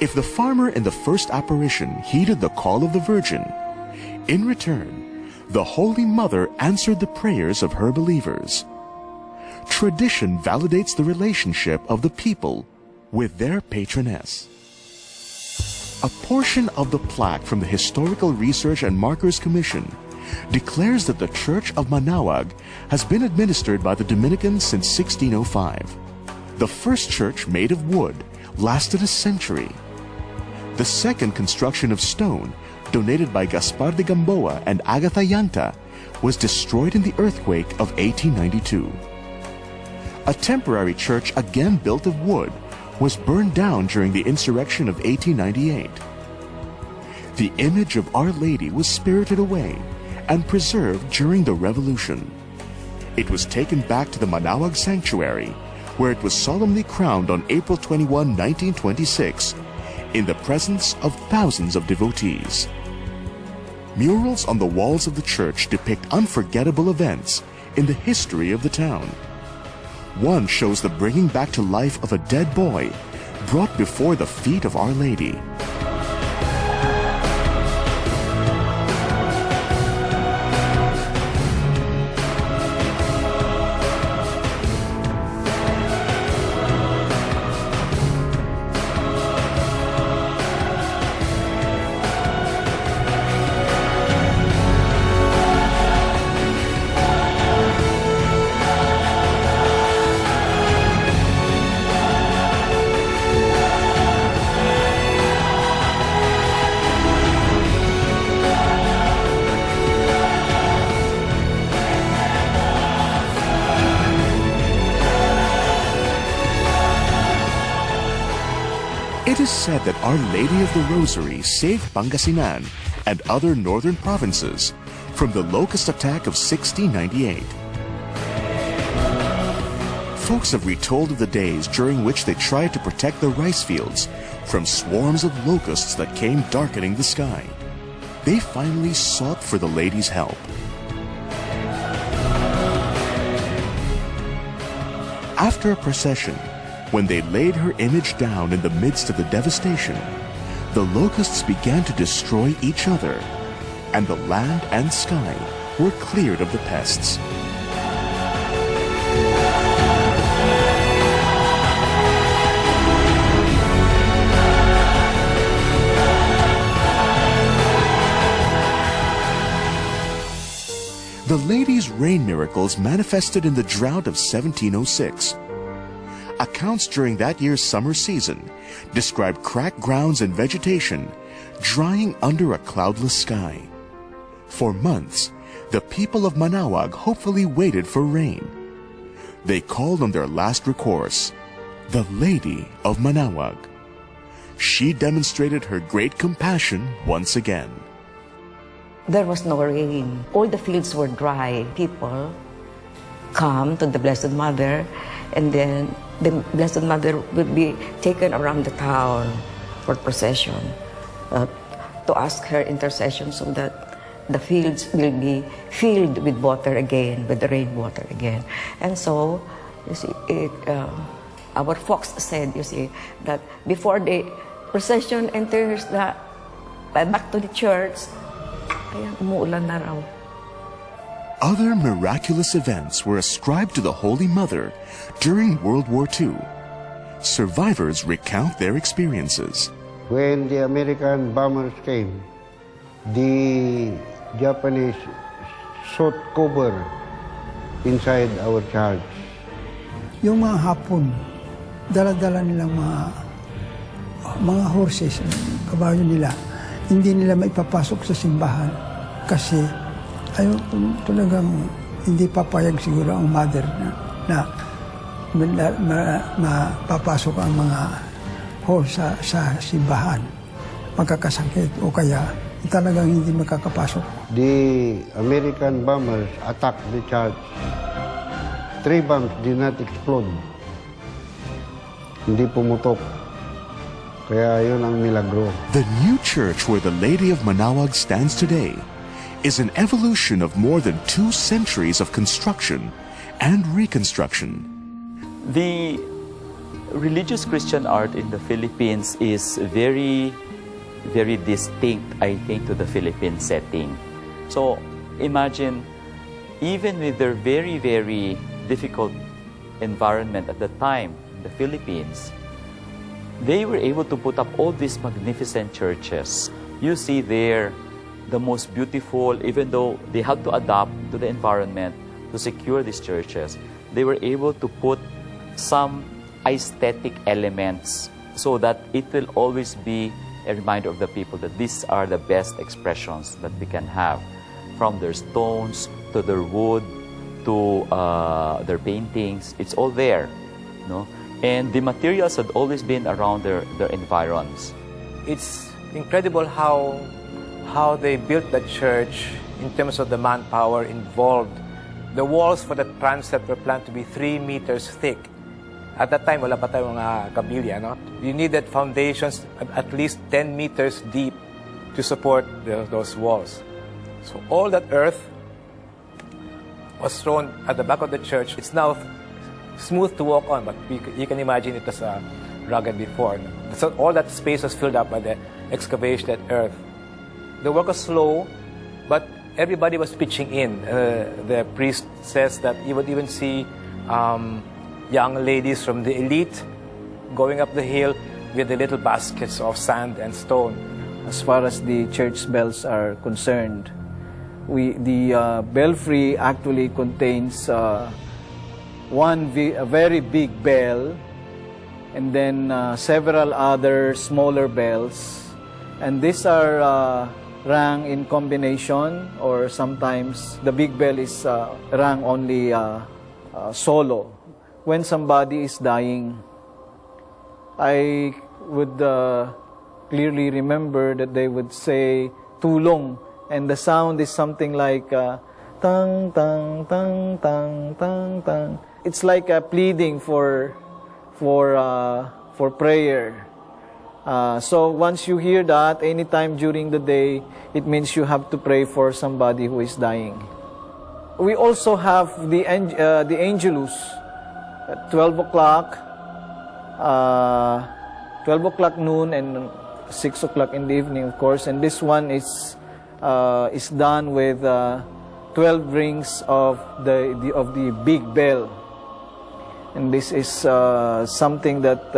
If the farmer in the first apparition heeded the call of the Virgin, in return, the Holy Mother answered the prayers of her believers. Tradition validates the relationship of the people with their patroness. A portion of the plaque from the Historical Research and Markers Commission declares that the Church of Manaoag has been administered by the Dominicans since 1605. The first church, made of wood, lasted a century. The second, construction of stone, donated by Gaspar de Gamboa and Agatha Yanta, was destroyed in the earthquake of 1892. A temporary church, again built of wood, was burned down during the insurrection of 1898. The image of Our Lady was spirited away and preserved during the Revolution. It was taken back to the Manaoag Sanctuary, where it was solemnly crowned on April 21, 1926, in the presence of thousands of devotees. Murals on the walls of the church depict unforgettable events in the history of the town. One shows the bringing back to life of a dead boy brought before the feet of Our Lady. It is said that Our Lady of the Rosary saved Pangasinan and other northern provinces from the locust attack of 1698. Folks have retold of the days during which they tried to protect the rice fields from swarms of locusts that came darkening the sky. They finally sought for the Lady's help. After a procession, when they laid her image down in the midst of the devastation, the locusts began to destroy each other, and the land and sky were cleared of the pests. The Lady's rain miracles manifested in the drought of 1706. Accounts during that year's summer season describe cracked grounds and vegetation drying under a cloudless sky. For months, the people of Manaoag hopefully waited for rain. They called on their last recourse, the Lady of Manaoag. She demonstrated her great compassion once again. There was no rain. All the fields were dry. People come to the Blessed Mother, and then the Blessed Mother will be taken around the town for procession to ask her intercession so that the fields will be filled with water again, with the rainwater again. And so, you see, our folks said, you see, that before the procession enters back to the church, kaya umuulan na raw. Other miraculous events were ascribed to the Holy Mother during World War II. Survivors recount their experiences. When the American bombers came, the Japanese sought cover inside our church. Yung mga Hapon, dala-dala nilang mga horses, kabayo nila, hindi nila maipapasok sa simbahan kasi ayaw talagang hindi papayag siguro ang mother na mapapasok ang mga horse sa simbahan. Magkakasakit o kaya talagang hindi makakapasok. The American bombers attacked the church. 3 bombs did not explode. Hindi pumutok. Kaya yun ang milagro. The new church where the Lady of Manaoag stands today is an evolution of more than 2 centuries of construction and reconstruction. The religious Christian art in the Philippines is very, very distinct, I think, to the Philippine setting. So imagine, even with their very, very difficult environment at the time, the Philippines, they were able to put up all these magnificent churches. You see there the most beautiful, even though they had to adapt to the environment to secure these churches, they were able to put some aesthetic elements so that it will always be a reminder of the people that these are the best expressions that we can have, from their stones to their wood to their paintings. It's all there, no? And the materials had always been around their environs. It's incredible how they built the church in terms of the manpower involved. The walls for the transept were planned to be 3 meters thick. At that time, wala pa tayong mga kabilya, no? You needed foundations at least 10 meters deep to support those walls. So all that earth was thrown at the back of the church. It's now smooth to walk on, but you can imagine it was rugged before. So all that space was filled up by the excavation at earth. The work was slow, but everybody was pitching in. The priest says that you would even see young ladies from the elite going up the hill with the little baskets of sand and stone. As far as the church bells are concerned, the belfry actually contains a very big bell, and then several other smaller bells, and these are rang in combination, or sometimes the big bell is rang only solo. When somebody is dying, I would clearly remember that they would say tulong, and the sound is something like tang tang tang tang tang tang. It's like a pleading for prayer. So once you hear that, anytime during the day, it means you have to pray for somebody who is dying. We also have the Angelus at 12 o'clock, 12 o'clock noon, and 6 o'clock in the evening, of course. And this one is done with 12 rings of the big bell. And this is something that